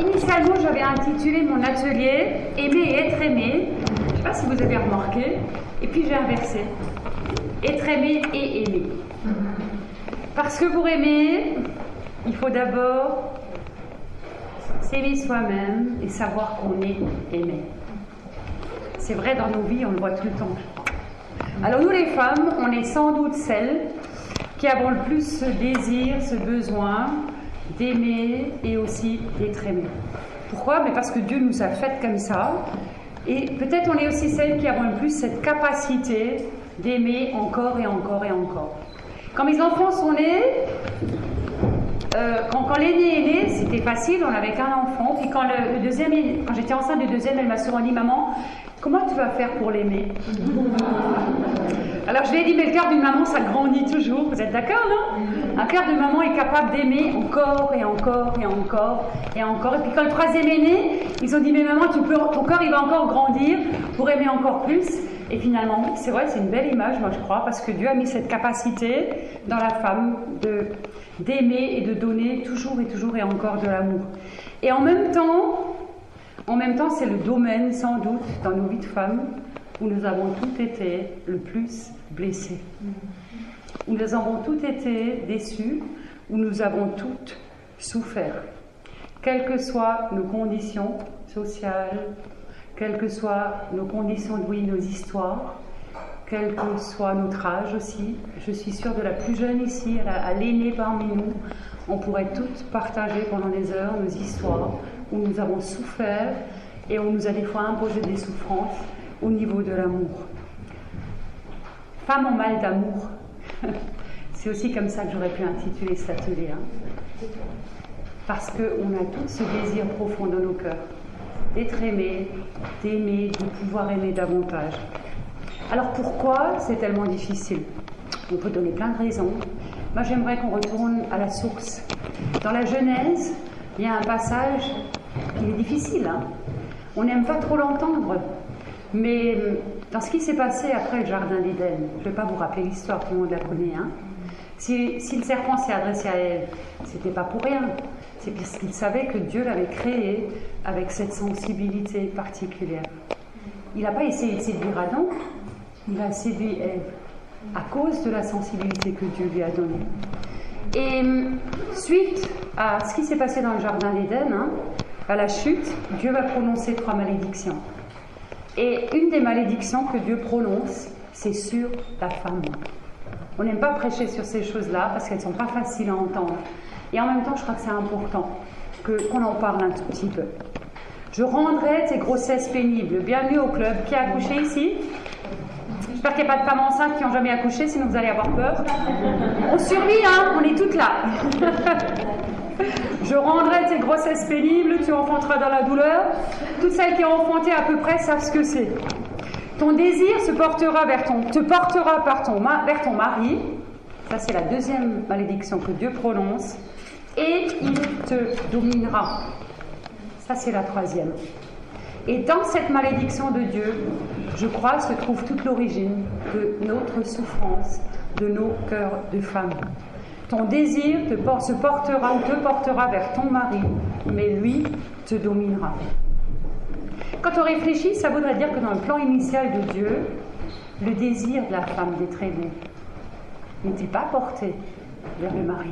Initialement, j'avais intitulé mon atelier « Aimer et être aimé ». Je ne sais pas si vous avez remarqué. Et puis j'ai inversé. Être aimé et aimer. Parce que pour aimer, il faut d'abord s'aimer soi-même et savoir qu'on est aimé. C'est vrai dans nos vies, on le voit tout le temps. Alors nous les femmes, on est sans doute celles qui avons le plus ce désir, ce besoin d'aimer et aussi d'être aimées. Pourquoi? Mais parce que Dieu nous a faites comme ça. Et peut-être on est aussi celles qui avons le plus cette capacité d'aimer encore et encore et encore. Quand mes enfants sont nés, quand l'aîné est né, c'était facile, on n'avait qu'un enfant. Puis quand j'étais enceinte du deuxième, elle m'a souvent dit « Maman, comment tu vas faire pour l'aimer ?» Alors je lui ai dit « Mais le cœur d'une maman, ça grandit toujours. » Vous êtes d'accord, non? Un cœur de maman est capable d'aimer encore et encore et encore et encore. Et puis quand le troisième est né, ils ont dit « Mais maman, ton cœur il va encore grandir pour aimer encore plus. » Et finalement, oui, c'est vrai, c'est une belle image, moi je crois, parce que Dieu a mis cette capacité dans la femme d'aimer et de donner toujours et encore de l'amour. Et en même temps, c'est le domaine, sans doute, dans nos vies de femmes, où nous avons toutes été le plus blessées. Où nous avons toutes été déçues, où nous avons toutes souffert. Quelles que soient nos conditions sociales, quelles que soient nos conditions de vie, nos histoires, quel que soit notre âge aussi. Je suis sûre de la plus jeune ici, à l'aînée parmi nous, on pourrait toutes partager pendant des heures nos histoires où nous avons souffert et on nous a des fois imposé des souffrances au niveau de l'amour. Femme en mal d'amour, c'est aussi comme ça que j'aurais pu intituler cet atelier. Parce qu'on a tous ce désir profond dans nos cœurs d'être aimé, d'aimer, de pouvoir aimer davantage. Alors pourquoi c'est tellement difficile? On peut donner plein de raisons. Moi j'aimerais qu'on retourne à la source. Dans la Genèse, il y a un passage qui est difficile. On n'aime pas trop l'entendre. Mais dans ce qui s'est passé après le jardin d'Éden, je ne vais pas vous rappeler l'histoire, tout le monde la connaît. Si le serpent s'est adressé à Ève, c'était pas pour rien. C'est parce qu'il savait que Dieu l'avait créé avec cette sensibilité particulière. Il n'a pas essayé de séduire Adam, il a séduit Ève à cause de la sensibilité que Dieu lui a donnée. Et suite à ce qui s'est passé dans le jardin d'Éden, à la chute, Dieu va prononcer 3 malédictions. Et une des malédictions que Dieu prononce, c'est sur la femme. On n'aime pas prêcher sur ces choses-là parce qu'elles ne sont pas faciles à entendre. Et en même temps, je crois que c'est important qu'on en parle un tout petit peu. Je rendrai tes grossesses pénibles. Bienvenue au club. Qui a accouché ici? J'espère qu'il n'y a pas de femmes enceintes qui n'ont jamais accouché, sinon vous allez avoir peur. On survit, on est toutes là. Je rendrai tes grossesses pénibles, tu enfanteras dans la douleur. Toutes celles qui ont enfanté à peu près savent ce que c'est. Ton désir te portera vers ton mari. Ça, c'est la deuxième malédiction que Dieu prononce. Et il te dominera. Ça, c'est la troisième. Et dans cette malédiction de Dieu, je crois, se trouve toute l'origine de notre souffrance, de nos cœurs de femmes. Ton désir te portera vers ton mari, mais lui te dominera. Quand on réfléchit, ça voudrait dire que dans le plan initial de Dieu, le désir de la femme d'être aimée n'était pas porté vers le mari.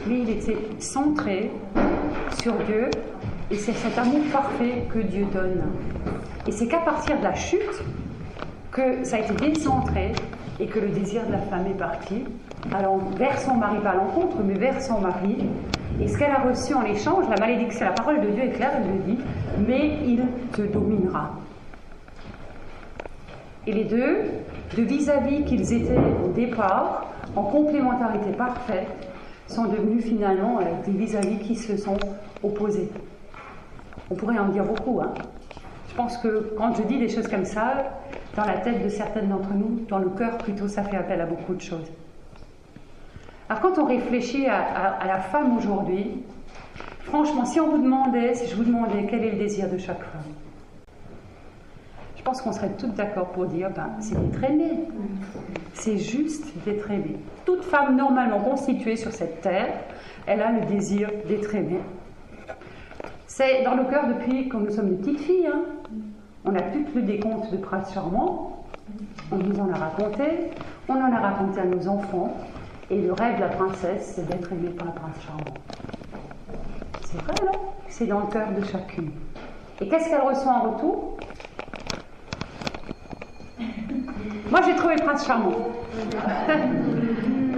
Mais il était centré sur Dieu, et c'est cet amour parfait que Dieu donne. Et c'est qu'à partir de la chute que ça a été décentré et que le désir de la femme est parti, alors vers son mari, pas à l'encontre, mais vers son mari. Et ce qu'elle a reçu en échange, la malédiction, la parole de Dieu est claire, elle le dit, mais il te dominera. Et les deux, de vis-à-vis qu'ils étaient au départ, en complémentarité parfaite, sont devenus finalement des vis-à-vis qui se sont opposés. On pourrait en dire beaucoup. Je pense que quand je dis des choses comme ça, dans la tête de certaines d'entre nous, dans le cœur plutôt, ça fait appel à beaucoup de choses. Alors quand on réfléchit à la femme aujourd'hui, franchement, si je vous demandais quel est le désir de chaque femme, je pense qu'on serait toutes d'accord pour dire, c'est d'être aimé. C'est juste d'être aimé. Toute femme normalement constituée sur cette terre, elle a le désir d'être aimée. C'est dans nos cœurs depuis que nous sommes des petites filles. Hein. On a toutes lu des contes de princes charmants. On nous en a raconté. On en a raconté à nos enfants. Et le rêve de la princesse, c'est d'être aimée par le prince charmant. C'est vrai, non? C'est dans le cœur de chacune. Et qu'est-ce qu'elle reçoit en retour? Moi, j'ai trouvé le prince charmant.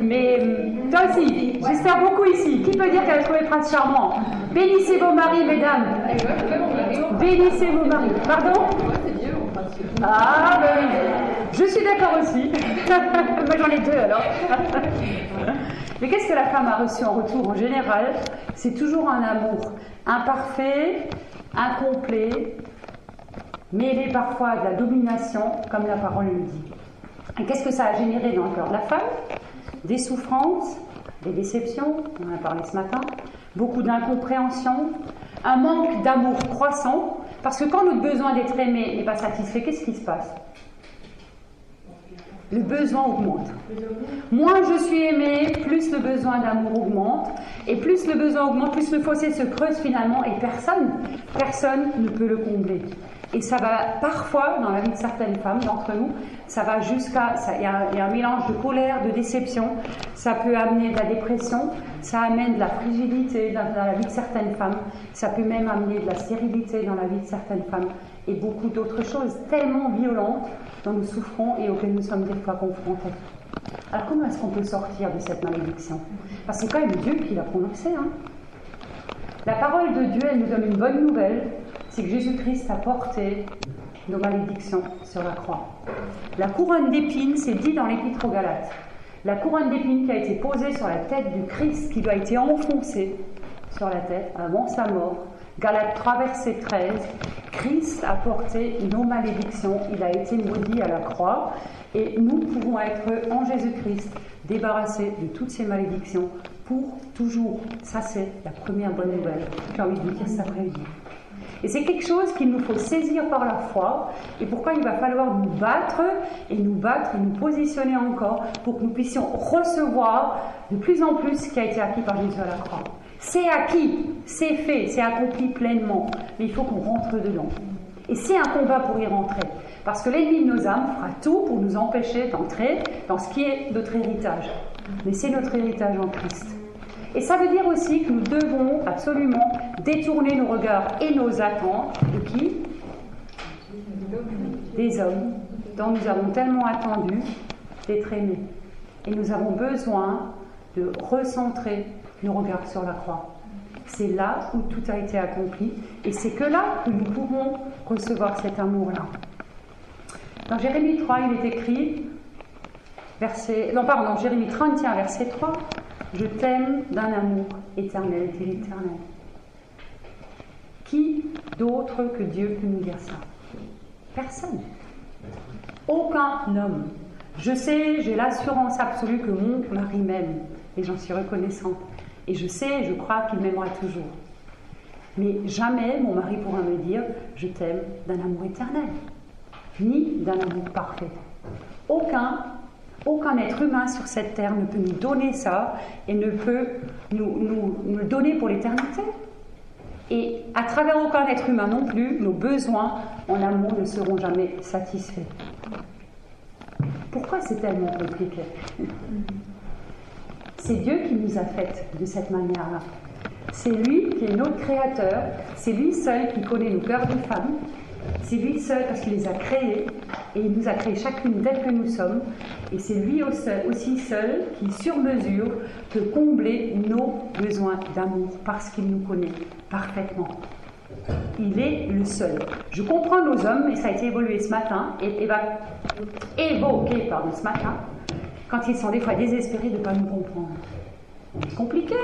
Mais toi aussi, j'espère beaucoup ici. Qui peut dire qu'elle a trouvé le prince charmant? Bénissez vos maris, mesdames. Bénissez vos maris. Pardon? Ah, ben oui. Je suis d'accord aussi. Moi, j'en ai deux alors. Mais qu'est-ce que la femme a reçu en retour? En général, c'est toujours un amour imparfait, incomplet, mêlé parfois de la domination, comme la parole le dit. Et qu'est-ce que ça a généré dans le cœur de la femme? Des souffrances, des déceptions, on en a parlé ce matin, beaucoup d'incompréhension, un manque d'amour croissant, parce que quand notre besoin d'être aimé n'est pas satisfait, qu'est-ce qui se passe? Le besoin augmente. Moins je suis aimée, plus le besoin d'amour augmente, et plus le besoin augmente, plus le fossé se creuse finalement, et personne ne peut le combler. Et ça va parfois, dans la vie de certaines femmes, d'entre nous, ça va jusqu'à... Il y a un mélange de colère, de déception, ça peut amener de la dépression, ça amène de la fragilité dans la vie de certaines femmes, ça peut même amener de la stérilité dans la vie de certaines femmes, et beaucoup d'autres choses tellement violentes dont nous souffrons et auxquelles nous sommes des fois confrontés. Alors comment est-ce qu'on peut sortir de cette malédiction? Parce que c'est quand même Dieu qui l'a prononcé. Hein. La parole de Dieu, elle nous donne une bonne nouvelle, c'est que Jésus-Christ a porté nos malédictions sur la croix. La couronne d'épines, c'est dit dans l'Épître aux Galates. La couronne d'épines qui a été posée sur la tête du Christ, qui lui a été enfoncée sur la tête avant sa mort. Galates 3, verset 13. Christ a porté nos malédictions, il a été maudit à la croix, et nous pouvons être en Jésus-Christ débarrassés de toutes ces malédictions pour toujours. Ça, c'est la première bonne nouvelle. J'ai envie de vous dire cet après-midi. Et c'est quelque chose qu'il nous faut saisir par la foi, et pourquoi il va falloir nous battre et nous positionner encore pour que nous puissions recevoir de plus en plus ce qui a été acquis par Jésus à la croix. C'est acquis, c'est fait, c'est accompli pleinement, mais il faut qu'on rentre dedans. Et c'est un combat pour y rentrer, parce que l'ennemi de nos âmes fera tout pour nous empêcher d'entrer dans ce qui est notre héritage. Mais c'est notre héritage en Christ. Et ça veut dire aussi que nous devons absolument détourner nos regards et nos attentes de qui? Des hommes dont nous avons tellement attendu d'être aimés. Et nous avons besoin de recentrer nos regards sur la croix. C'est là où tout a été accompli, et c'est que là que nous pouvons recevoir cet amour-là. Dans Jérémie 3, il est écrit, Jérémie 31, verset 3, « Je t'aime d'un amour éternel, dit l'Éternel. » Qui d'autre que Dieu peut nous dire ça? Personne. Aucun homme. Je sais, j'ai l'assurance absolue que mon mari m'aime, et j'en suis reconnaissante. Et je sais, je crois qu'il m'aimera toujours. Mais jamais mon mari pourra me dire « je t'aime d'un amour éternel », ni d'un amour parfait. Aucun être humain sur cette terre ne peut nous donner ça et ne peut nous le donner pour l'éternité. Et à travers aucun être humain non plus, nos besoins en amour ne seront jamais satisfaits. Pourquoi c'est tellement compliqué? C'est Dieu qui nous a faites de cette manière-là. C'est lui qui est notre créateur, c'est lui seul qui connaît nos cœurs de femmes, c'est lui seul parce qu'il les a créés, et il nous a créés chacune telle que nous sommes, et c'est lui aussi seul qui, sur mesure, peut combler nos besoins d'amour parce qu'il nous connaît parfaitement. Il est le seul. Je comprends nos hommes, et ça a été évolué ce matin, évoqué ce matin, quand ils sont des fois désespérés de ne pas nous comprendre. C'est compliqué.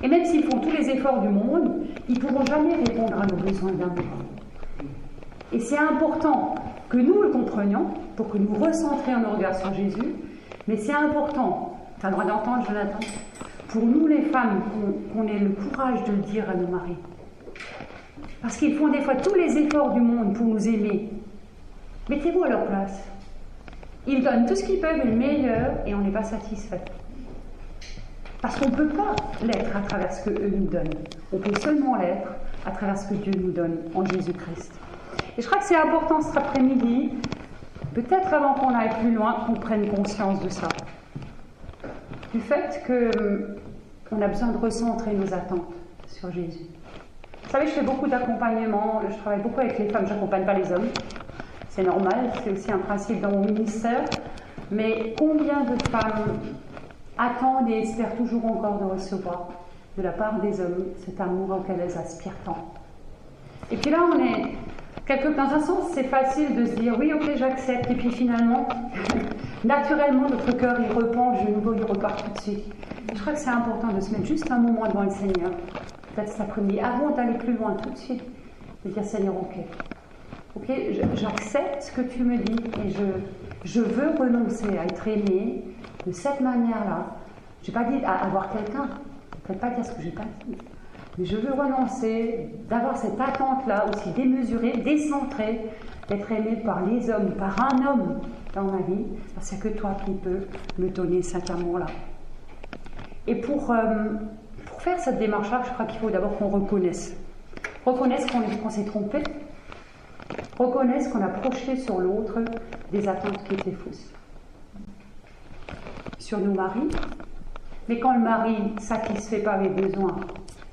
Et même s'ils font tous les efforts du monde, ils ne pourront jamais répondre à nos besoins d'amour. Et c'est important que nous le comprenions pour que nous recentrions nos regards sur Jésus, mais c'est important, tu as le droit d'entendre Jonathan, pour nous les femmes, qu'on ait le courage de le dire à nos maris. Parce qu'ils font des fois tous les efforts du monde pour nous aimer, Mettez-vous à leur place. Ils donnent tout ce qu'ils peuvent, le meilleur, et on n'est pas satisfait. Parce qu'on ne peut pas l'être à travers ce qu'eux nous donnent. On peut seulement l'être à travers ce que Dieu nous donne en Jésus-Christ. Et je crois que c'est important cet après-midi, peut-être avant qu'on aille plus loin, qu'on prenne conscience de ça. Du fait qu'on a besoin de recentrer nos attentes sur Jésus. Vous savez, je fais beaucoup d'accompagnement, je travaille beaucoup avec les femmes, je n'accompagne pas les hommes. C'est normal, c'est aussi un principe dans mon ministère. Mais combien de femmes attendent et espèrent toujours encore de recevoir de la part des hommes cet amour auquel elles aspirent tant. Et puis là, on est dans un sens, c'est facile de se dire oui, ok, j'accepte, et puis finalement, naturellement, notre cœur il repenche de nouveau, il repart tout de suite. Et je crois que c'est important de se mettre juste un moment devant le Seigneur, peut-être cet après-midi, avant d'aller plus loin tout de suite, de dire Seigneur, ok, j'accepte ce que tu me dis et je veux renoncer à être aimé de cette manière-là. Je n'ai pas dit à avoir quelqu'un, je ne peux pas dire ce que je n'ai pas dit. Mais je veux renoncer, d'avoir cette attente-là aussi démesurée, décentrée, d'être aimé par les hommes, par un homme dans ma vie, parce qu'il n'y a que toi qui peux me donner cet amour-là. Et pour faire cette démarche-là, je crois qu'il faut d'abord qu'on reconnaisse. Reconnaisse qu'on s'est trompé, reconnaisse qu'on a projeté sur l'autre des attentes qui étaient fausses. Sur nos maris, mais quand le mari ne satisfait pas mes besoins,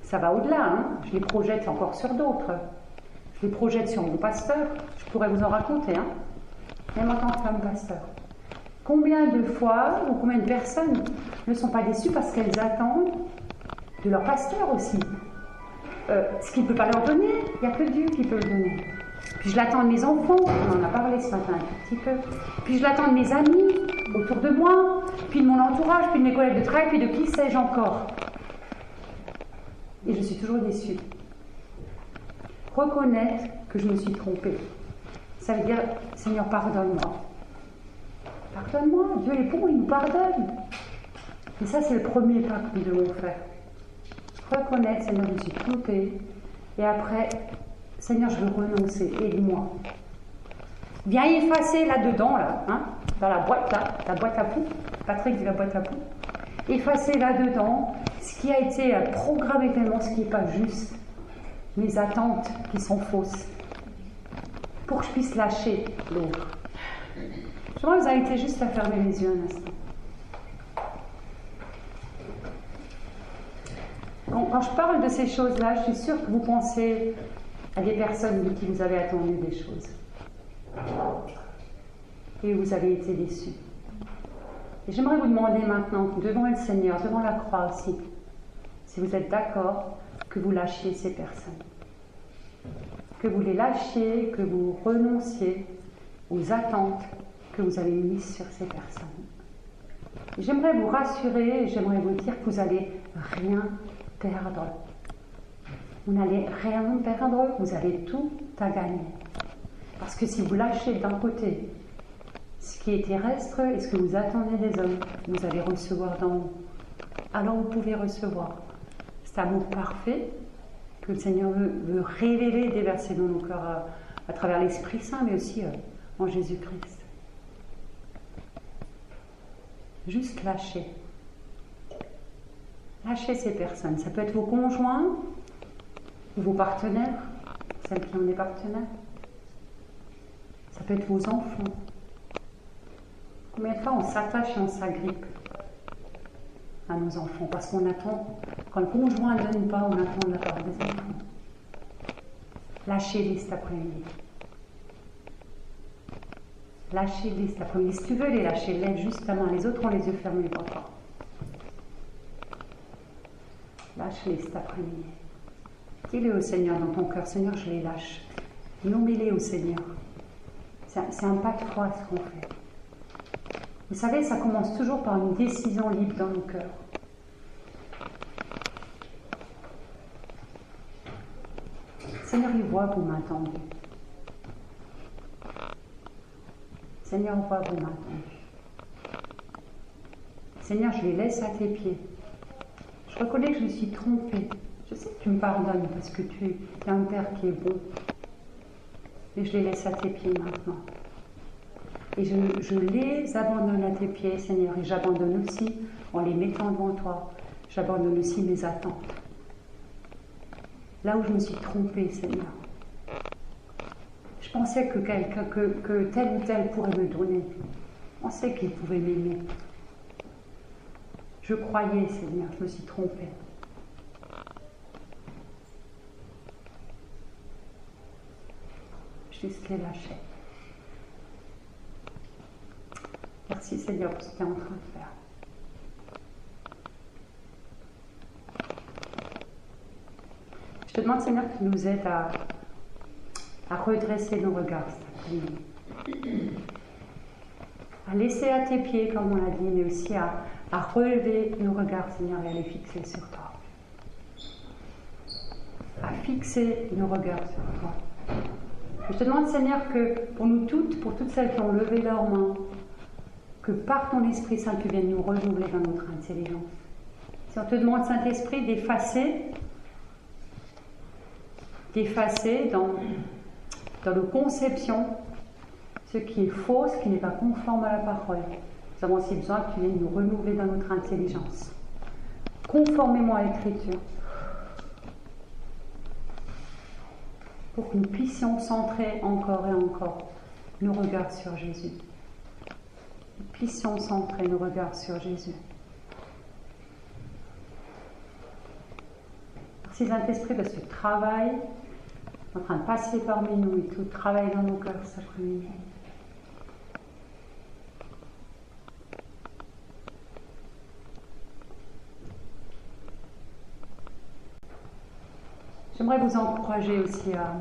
ça va au-delà, hein. Je les projette encore sur d'autres. Je les projette sur mon pasteur. Je pourrais vous en raconter, hein. Même en tant que femme pasteur. Combien de fois, ou combien de personnes ne sont pas déçues parce qu'elles attendent de leur pasteur aussi. Ce qu'il ne peut pas leur donner, il n'y a que Dieu qui peut le donner. Puis je l'attends de mes enfants, on en a parlé ce matin un tout petit peu. Puis je l'attends de mes amis autour de moi, puis de mon entourage, puis de mes collègues de travail, puis de qui sais-je encore. Et je suis toujours déçue. Reconnaître que je me suis trompée. Ça veut dire, Seigneur, pardonne-moi. Pardonne-moi, Dieu est bon, il nous pardonne. Et ça, c'est le premier pas que nous devons faire. Reconnaître, Seigneur, je me suis trompée. Et après, Seigneur, je veux renoncer, aide-moi. Viens effacer là-dedans, là, hein, dans la boîte à poux. Patrick dit la boîte à poux. Effacer là-dedans ce qui a été programmé tellement, ce qui n'est pas juste, mes attentes qui sont fausses, pour que je puisse lâcher l'autre. Je voudrais vous inviter juste à fermer les yeux un instant. Quand je parle de ces choses-là, je suis sûre que vous pensez à des personnes de qui vous avez attendu des choses. Et vous avez été déçus. Et j'aimerais vous demander maintenant, devant le Seigneur, devant la croix aussi, si vous êtes d'accord, que vous lâchiez ces personnes. Que vous les lâchiez, que vous renonciez aux attentes que vous avez mises sur ces personnes. Et j'aimerais vous rassurer, et j'aimerais vous dire que vous n'allez rien perdre. Vous n'allez rien perdre, vous avez tout à gagner. Parce que si vous lâchez d'un côté ce qui est terrestre et ce que vous attendez des hommes, vous allez recevoir d'en haut. Alors vous pouvez recevoir cet amour parfait que le Seigneur veut révéler, déverser dans nos cœurs à travers l'Esprit Saint, mais aussi en Jésus-Christ. Juste lâcher. Lâchez ces personnes. Ça peut être vos conjoints, ou vos partenaires, celles qui ont des partenaires. Ça peut être vos enfants. Combien de fois on s'attache et on s'agrippe à nos enfants parce qu'on attend, quand le conjoint ne donne pas, on attend de la part des enfants. Lâchez-les cet après-midi. Lâchez-les cet après-midi. Si tu veux les lâcher, lève juste ta main. Les autres ont les yeux fermés, papa. Lâche-les cet après-midi. Dis-le au Seigneur dans ton cœur. Seigneur, je les lâche. Nommez-les au Seigneur. C'est un pas de foi ce qu'on fait. Vous savez, ça commence toujours par une décision libre dans nos cœurs. Seigneur, il voit que vous m'attendez. Seigneur, il voit que vous m'attendez. Seigneur, je les laisse à tes pieds. Je reconnais que je me suis trompée. Je sais que tu me pardonnes parce que tu es un Père qui est bon. Et je les laisse à tes pieds maintenant. Et je les abandonne à tes pieds, Seigneur, et j'abandonne aussi, en les mettant devant toi, j'abandonne aussi mes attentes. Là où je me suis trompée, Seigneur. Je pensais que quelqu'un, que tel ou tel pourrait me donner. Je pensais qu'il pouvait m'aimer. Je croyais, Seigneur, je me suis trompée. Je les lâchais. Merci, Seigneur, pour ce que tu es en train de faire. Je te demande, Seigneur, que tu nous aides à redresser nos regards cet après-midi. À laisser à tes pieds, comme on l'a dit, mais aussi à relever nos regards, Seigneur, et à les fixer sur toi. À fixer nos regards sur toi. Je te demande, Seigneur, que pour nous toutes, pour toutes celles qui ont levé leurs mains, que par ton Esprit Saint, tu viennes nous renouveler dans notre intelligence. Si on te demande, Saint-Esprit, d'effacer dans nos conceptions ce qui est faux, ce qui n'est pas conforme à la parole. Nous avons aussi besoin que tu viennes nous renouveler dans notre intelligence, conformément à l'Écriture, pour que nous puissions centrer encore et encore nos regards sur Jésus. Nous puissions centrer nos regards sur Jésus. Merci Saint-Esprit de ce travail en train de passer parmi nous et tout travail dans nos cœurs cet après-midi. J'aimerais vous encourager aussi à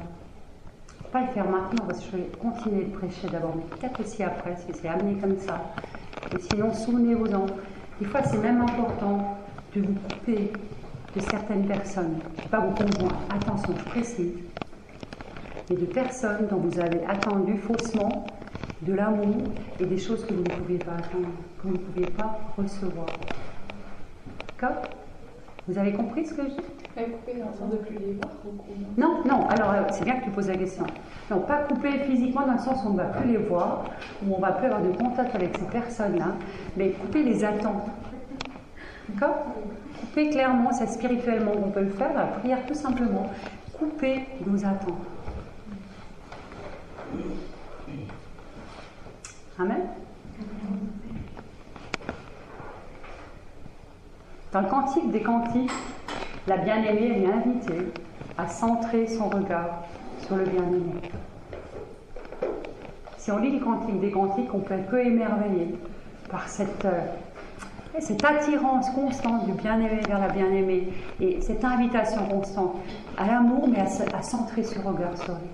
ne pas le faire maintenant parce que je vais continuer de prêcher d'abord, mais peut-être aussi après si c'est amené comme ça. Et sinon, souvenez-vous-en, des fois c'est même important de vous couper de certaines personnes, pas vos conjoints, attention, je précise, mais de personnes dont vous avez attendu faussement de l'amour et des choses que vous ne pouviez pas attendre, que vous ne pouviez pas recevoir. D'accord ? Vous avez compris ce que je dis ? Couper dans le sens de plus les voir beaucoup. Non, alors c'est bien que tu poses la question. Non, pas couper physiquement dans le sens où on ne va plus les voir, où on ne va plus avoir de contact avec ces personnes-là, mais couper les attentes. D'accord ? Couper clairement, c'est spirituellement qu'on peut le faire, la prière tout simplement. Couper nos attentes. Amen. Dans le Cantique des Cantiques, la bien-aimée est invitée à centrer son regard sur le bien-aimé. Si on lit le Cantique des Cantiques, on peut être que émerveillé par cette attirance constante du bien-aimé vers la bien-aimée et cette invitation constante à l'amour, mais à centrer son regard sur lui.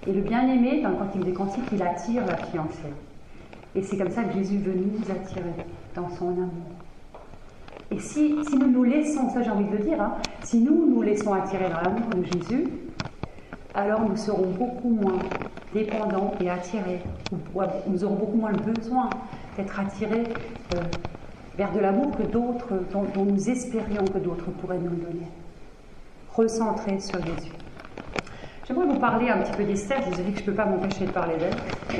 Et le bien-aimé, dans le Cantique des Cantiques, il attire la fiancée. Et c'est comme ça que Jésus veut nous attirer dans son amour. Et si nous nous laissons, ça j'ai envie de le dire, si nous nous laissons attirer dans l'amour de Jésus, alors nous serons beaucoup moins dépendants et attirés. Nous aurons beaucoup moins le besoin d'être attirés vers de l'amour que d'autres, dont nous espérions que d'autres pourraient nous donner. Recentrer sur Jésus. J'aimerais vous parler un petit peu d'Esther. Je vous ai dit que je ne peux pas m'empêcher de parler d'elle.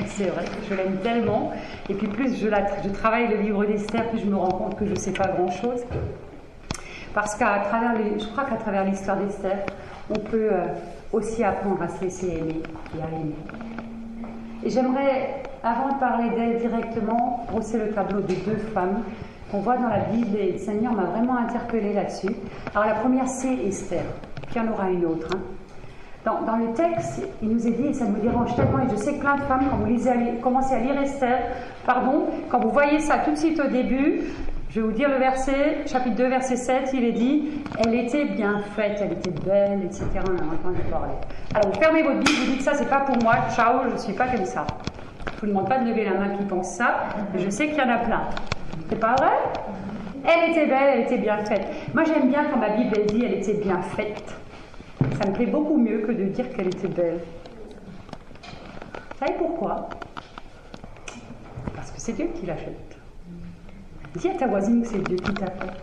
C'est vrai, je l'aime tellement. Et puis plus je travaille le livre d'Esther, plus je me rends compte que je ne sais pas grand-chose. Parce je crois qu'à travers l'histoire d'Esther, on peut aussi apprendre à se laisser aimer et à aimer. Et j'aimerais, avant de parler d'elle directement, brosser le tableau de deux femmes qu'on voit dans la Bible. Et le Seigneur m'a vraiment interpellée là-dessus. Alors la première, c'est Esther. Puis il y en aura une autre. Dans le texte, il nous est dit, et ça me dérange tellement, et je sais que plein de femmes, quand vous commencez à lire Esther, quand vous voyez ça tout de suite au début, je vais vous dire le verset, chapitre 2, verset 7, il est dit, elle était bien faite, elle était belle, etc. On a entendu parler. Alors vous fermez votre Bible, vous dites ça, c'est pas pour moi, ciao, je ne suis pas comme ça. Je ne vous demande pas de lever la main qui pense ça, mais je sais qu'il y en a plein. C'est pas vrai ? Elle était belle, elle était bien faite. Moi j'aime bien quand ma Bible elle dit, elle était bien faite. Ça me plaît beaucoup mieux que de dire qu'elle était belle. Vous savez pourquoi ? Parce que c'est Dieu qui l'a faite. Dis à ta voisine que c'est Dieu qui t'a fait.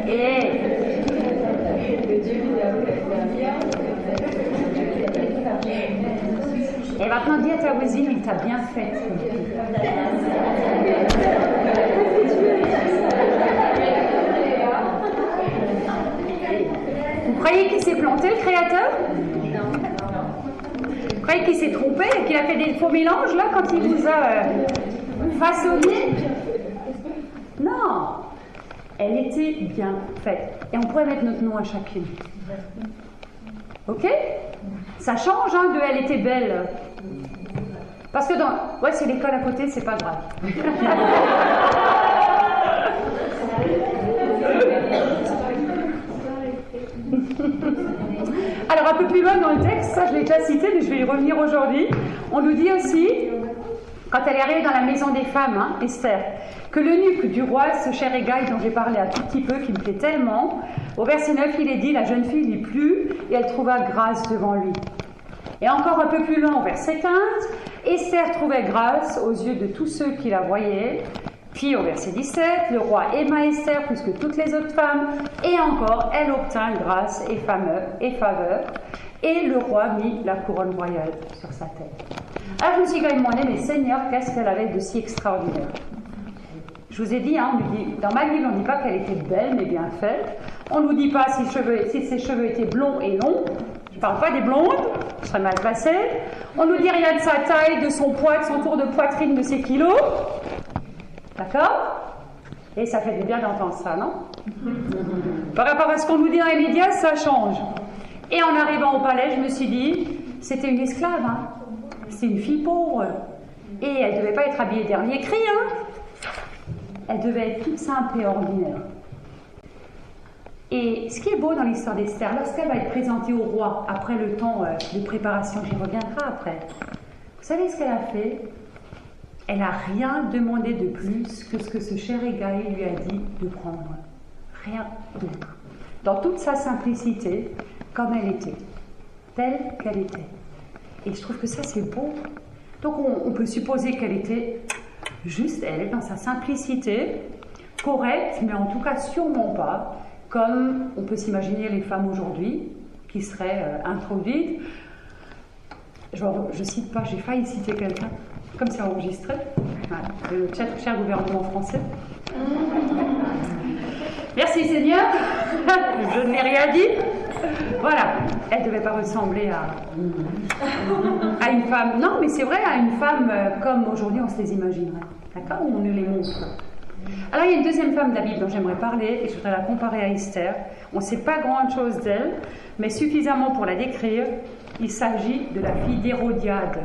Et voisine, il t'a bien fait. Vous croyez qu'il s'est planté, le créateur? Vous croyez qu'il s'est trompé et qu'il a fait des faux mélanges, là, quand il vous a façonné? Non! Elle était bien faite. Et on pourrait mettre notre nom à chacune. Ok? Ça change, hein, de elle était belle. Parce que dans... Ouais, c'est l'école à côté, c'est pas grave. Alors, un peu plus loin dans le texte, ça je l'ai déjà cité, mais je vais y revenir aujourd'hui. On nous dit aussi, quand elle est arrivée dans la maison des femmes, hein, Esther, que l'eunuque du roi, ce cher Égaï dont j'ai parlé un tout petit peu, qui me plaît tellement, au verset 9, il est dit, la jeune fille lui plut et elle trouva grâce devant lui. Et encore un peu plus loin, au verset 15, Esther trouvait grâce aux yeux de tous ceux qui la voyaient. Puis au verset 17, le roi aima Esther plus que toutes les autres femmes, et encore, elle obtint grâce et faveur, et le roi mit la couronne royale sur sa tête. Alors je me suis quand même demandé, mais Seigneur, qu'est-ce qu'elle avait de si extraordinaire? Je vous ai dit, hein, on nous dit, dans ma Bible, on ne dit pas qu'elle était belle, mais bien faite. On ne nous dit pas si ses cheveux étaient blonds et longs. Je ne parle pas des blondes, je serais mal placée. On ne nous dit rien de sa taille, de son poids, de son tour de poitrine, de ses kilos. D'accord? Et ça fait du bien d'entendre ça, non? Par rapport à ce qu'on nous dit dans les médias, ça change. Et en arrivant au palais, je me suis dit, c'était une esclave, hein? C'est une fille pauvre. Et elle ne devait pas être habillée dernier cri, hein? Elle devait être toute simple et ordinaire. Et ce qui est beau dans l'histoire d'Esther, lorsqu'elle va être présentée au roi, après le temps de préparation, j'y reviendrai après, vous savez ce qu'elle a fait? Elle n'a rien demandé de plus que ce que ce cher Égaï lui a dit de prendre. Rien d'autre. Dans toute sa simplicité, comme elle était. Telle qu'elle était. Et je trouve que ça, c'est beau. Donc on peut supposer qu'elle était juste elle, dans sa simplicité, correcte, mais en tout cas sûrement pas, comme on peut s'imaginer les femmes aujourd'hui, qui seraient introduites. Je cite pas, j'ai failli citer quelqu'un, comme c'est enregistré, voilà, le cher gouvernement français. Merci Seigneur, je n'ai rien dit. Voilà, elle ne devait pas ressembler à une femme. Non, mais c'est vrai, à une femme comme aujourd'hui on se les imaginerait. D'accord? Où on nous les montre. Alors il y a une deuxième femme de la Bible dont j'aimerais parler, et je voudrais la comparer à Esther. On ne sait pas grand-chose d'elle, mais suffisamment pour la décrire. Il s'agit de la fille d'Hérodiade.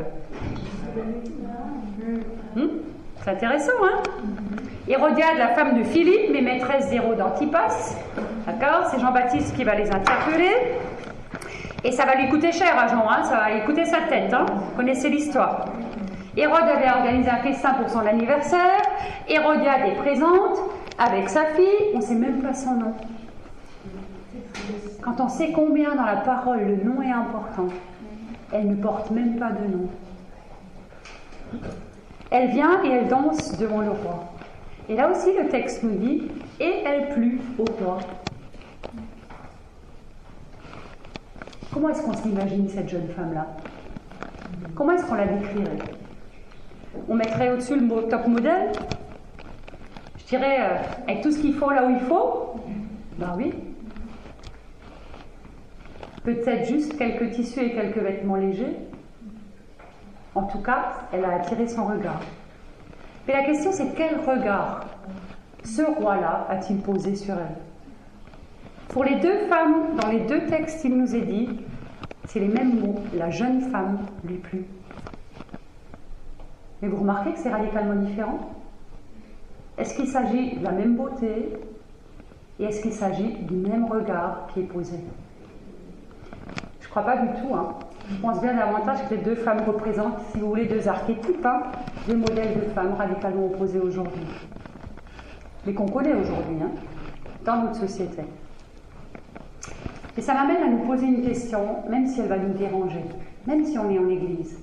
C'est intéressant, hein? Hérodiade, la femme de Philippe, mais maîtresse d'Hérode Antipas. D'accord? C'est Jean-Baptiste qui va les interpeller. Et ça va lui coûter cher à Jean, hein? Ça va lui coûter sa tête. Hein? Vous connaissez l'histoire. Hérode avait organisé un festin pour son anniversaire. Hérodiade est présente avec sa fille. On ne sait même pas son nom. Quand on sait combien dans la parole le nom est important, elle ne porte même pas de nom. Elle vient et elle danse devant le roi. Et là aussi le texte nous dit « Et elle plut au roi ». Comment est-ce qu'on s'imagine cette jeune femme-là? Comment est-ce qu'on la décrirait? On mettrait au-dessus le mot top modèle? Je dirais avec tout ce qu'il faut là où il faut? Ben oui. Peut-être juste quelques tissus et quelques vêtements légers. En tout cas, elle a attiré son regard. Mais la question, c'est quel regard ce roi-là a-t-il posé sur elle? Pour les deux femmes, dans les deux textes, il nous est dit, c'est les mêmes mots, la jeune femme lui plut. Mais vous remarquez que c'est radicalement différent? Est-ce qu'il s'agit de la même beauté? Et est-ce qu'il s'agit du même regard qui est posé? Je ne crois pas du tout, hein. Je pense bien davantage que les deux femmes représentent, si vous voulez, deux archétypes, hein, des modèles de femmes radicalement opposés aujourd'hui. Mais qu'on connaît aujourd'hui, hein, dans notre société. Et ça m'amène à nous poser une question, même si elle va nous déranger, même si on est en église.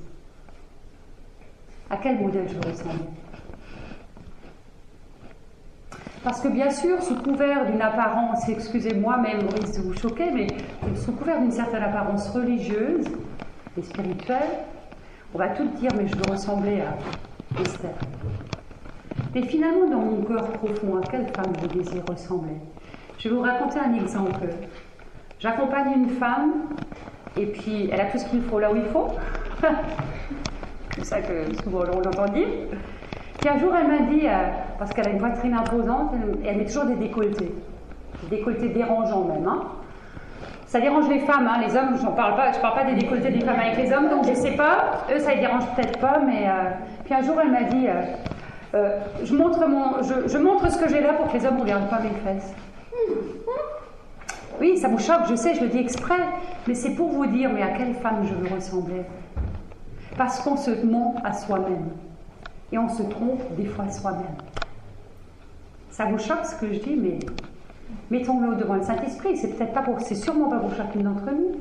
À quel modèle je veux ressembler? Parce que bien sûr, sous couvert d'une apparence, excusez-moi même, risque de vous choquer, mais sous couvert d'une certaine apparence religieuse et spirituelle, On va tout dire, mais je veux ressembler à Esther. Mais finalement, dans mon cœur profond, à quelle femme je désire ressembler? Je vais vous raconter un exemple. J'accompagne une femme, et puis elle a tout ce qu'il faut là où il faut. C'est ça que souvent on entend dire. Puis un jour, elle m'a dit, parce qu'elle a une poitrine imposante, elle met toujours des décolletés. Des décolletés dérangeants même. Hein. Ça dérange les femmes, hein. Les hommes, je ne parle pas des décolletés des femmes avec les hommes, donc je ne sais pas. Eux, ça les dérange peut-être pas, mais... Puis un jour, elle m'a dit, je montre ce que j'ai là pour que les hommes ne regardent pas mes fesses. Oui, ça vous choque, je sais, je le dis exprès, mais c'est pour vous dire, mais à quelle femme je veux ressembler? Parce qu'on se ment à soi-même. Et on se trompe des fois soi-même. Ça vous choque ce que je dis, mais mettons-le devant le Saint-Esprit. C'est sûrement pas pour chacune d'entre nous.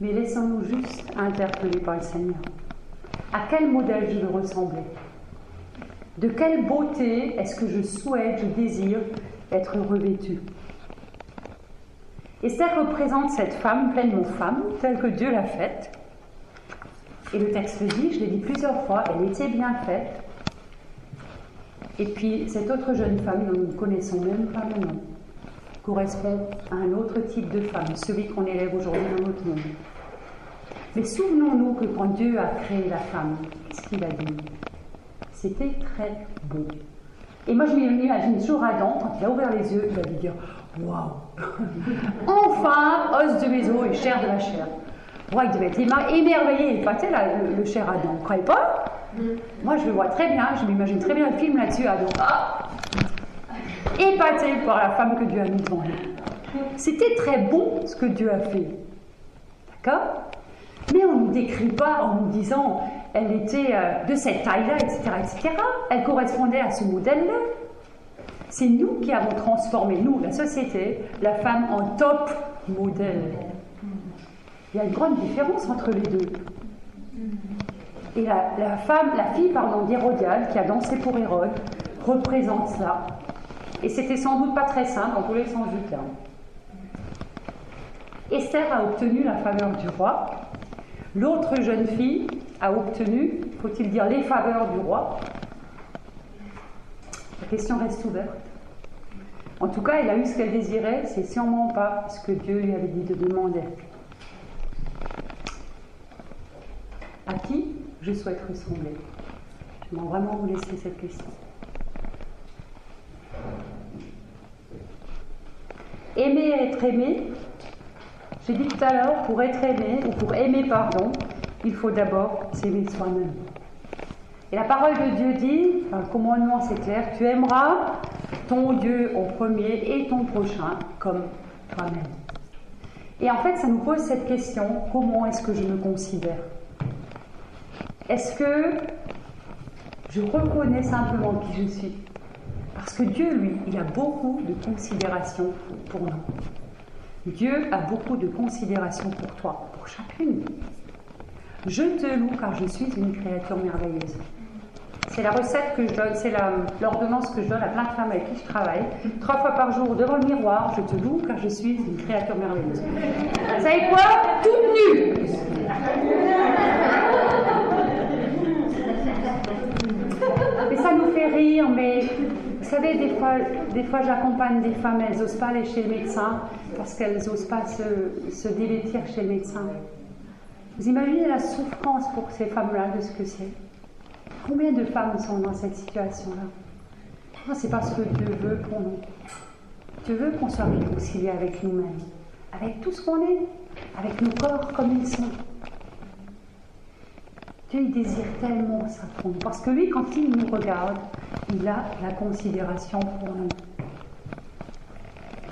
Mais laissons-nous juste interpeller par le Seigneur. À quel modèle je veux ressembler? De quelle beauté est-ce que je souhaite, je désire être revêtue? Esther représente cette femme, pleinement femme, telle que Dieu l'a faite. Et le texte dit, je l'ai dit plusieurs fois, elle était bien faite. Et puis, cette autre jeune femme, dont nous ne connaissons même pas le nom, correspond à un autre type de femme, celui qu'on élève aujourd'hui dans notre monde. Mais souvenons-nous que quand Dieu a créé la femme, ce qu'il a dit, c'était très beau. Et moi, je m'imagine toujours Adam, quand il a ouvert les yeux, il a dû dire « Waouh ! Enfin, os de mes os et chair de ma chair !» Moi, il devait être émerveillé, épaté, là, le cher Adam. Vous ne croyez pas? Moi, je le vois très bien, je m'imagine très bien le film là-dessus, Adam. Ah, épaté par la femme que Dieu a mis devant lui. C'était très bon ce que Dieu a fait. D'accord? Mais on ne nous décrit pas en nous disant elle était de cette taille-là, etc., etc. Elle correspondait à ce modèle-là. C'est nous qui avons transformé, nous, la société, la femme en top modèle. Il y a une grande différence entre les deux. Et la fille d'Hérodiade, qui a dansé pour Hérode, représente ça. Et c'était sans doute pas très simple, en tous les sens du terme. Esther a obtenu la faveur du roi. L'autre jeune fille a obtenu, faut-il dire, les faveurs du roi. La question reste ouverte. En tout cas, elle a eu ce qu'elle désirait, c'est sûrement pas ce que Dieu lui avait dit de demander. À qui je souhaite ressembler? Je vais vraiment vous laisser cette question. Aimer et être aimé, j'ai dit tout à l'heure, pour être aimé, ou pour aimer, pardon, il faut d'abord s'aimer soi-même. Et la parole de Dieu dit, enfin, le commandement c'est clair, tu aimeras ton Dieu au premier et ton prochain comme toi-même. Et en fait, ça nous pose cette question, comment est-ce que je me considère? Est-ce que je reconnais simplement qui je suis? Parce que Dieu, lui, il a beaucoup de considération pour nous. Dieu a beaucoup de considération pour toi, pour chacune. Je te loue car je suis une créature merveilleuse. C'est la recette que je donne, c'est l'ordonnance que je donne à plein de femmes avec qui je travaille. 3 fois par jour devant le miroir, je te loue car je suis une créature merveilleuse. Vous savez quoi? Toute nue. Mais ça nous fait rire, mais vous savez, des fois j'accompagne des femmes, elles n'osent pas aller chez le médecin parce qu'elles n'osent pas se dévêtir chez le médecin. Vous imaginez la souffrance pour ces femmes-là de ce que c'est? Combien de femmes sont dans cette situation-là? C'est pas ce que Dieu veut pour nous. Dieu veut qu'on soit réconciliés avec nous-mêmes, avec tout ce qu'on est, avec nos corps comme ils sont. Dieu, il désire tellement ça pour nous. Parce que lui, quand il nous regarde, il a la considération pour nous.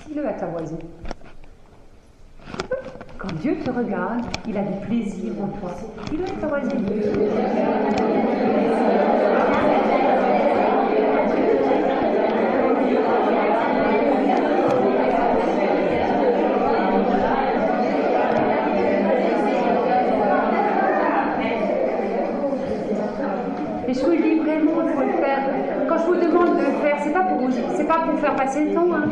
Dis-le à ta voisine. Quand Dieu te regarde, il a du plaisir en toi. Dis-le à ta voisine. Et je vous le dis vraiment, il faut le faire. Quand je vous demande de le faire, c'est pas pour faire passer le temps. vraiment, hein,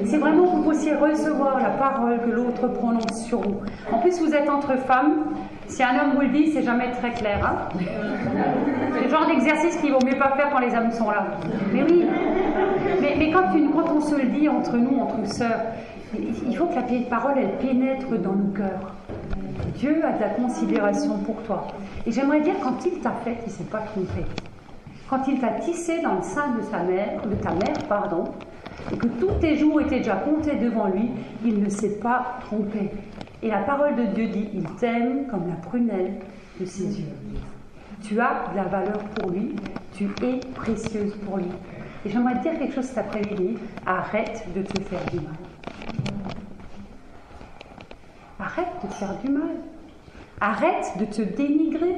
c'est vraiment que vous puissiez recevoir la parole que l'autre prononce sur vous. En plus, vous êtes entre femmes. Si un homme vous le dit, c'est jamais très clair. Hein, c'est le genre d'exercice qu'il vaut mieux pas faire quand les hommes sont là. Mais oui. Mais quand on se le dit entre nous, entre sœurs, il faut que la parole, elle pénètre dans nos cœurs. Dieu a de la considération pour toi. Et j'aimerais dire, quand il t'a fait, il ne s'est pas trompé. Quand il t'a tissé dans le sein de ta mère, et que tous tes jours étaient déjà comptés devant lui, il ne s'est pas trompé. Et la parole de Dieu dit, il t'aime comme la prunelle de ses yeux. Tu as de la valeur pour lui, tu es précieuse pour lui. Et j'aimerais te dire quelque chose cet après-midi, arrête de te faire du mal. Arrête de te faire du mal. Arrête de te dénigrer,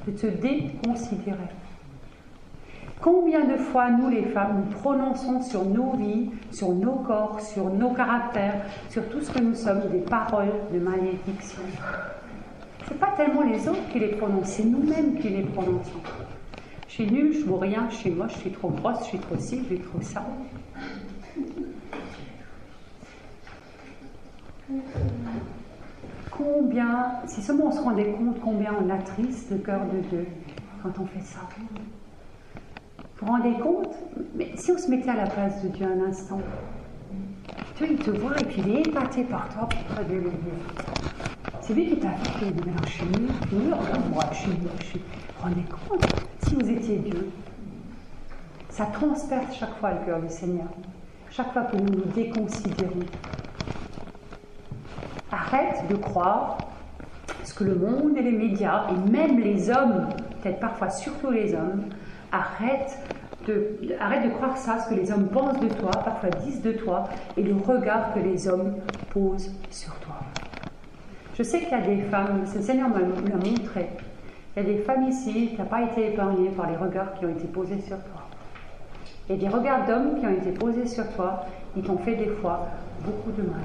de te déconsidérer. Combien de fois, nous les femmes, nous prononçons sur nos vies, sur nos corps, sur nos caractères, sur tout ce que nous sommes, des paroles de malédiction. Ce n'est pas tellement les autres qui les prononcent, c'est nous-mêmes qui les prononçons. Je suis nulle, je ne vaux rien, je suis moche, je suis trop grosse, je suis trop ci, je suis trop ça. Combien, si seulement on se rendait compte combien on attriste le cœur de Dieu quand on fait ça. Vous vous rendez compte? Mais si on se mettait à la place de Dieu un instant, Dieu il te voit et puis il est épaté par toi pour te Dieu le dire. C'est lui qui t'a fait, il dit mais non, je suis nul, moi je suis nul, Vous vous rendez compte? Si vous étiez Dieu, ça transperce chaque fois le cœur du Seigneur. Chaque fois que nous nous déconsidérons. Arrête de croire ce que le monde et les médias, et même les hommes, peut-être parfois surtout les hommes, arrête de croire ça, ce que les hommes pensent de toi, parfois disent de toi, et le regard que les hommes posent sur toi. Je sais qu'il y a des femmes, le Seigneur me l'a montré, il y a des femmes ici qui n'ont pas été épargnées par les regards qui ont été posés sur toi. Et des regards d'hommes qui ont été posés sur toi, ils t'ont fait des fois beaucoup de mal.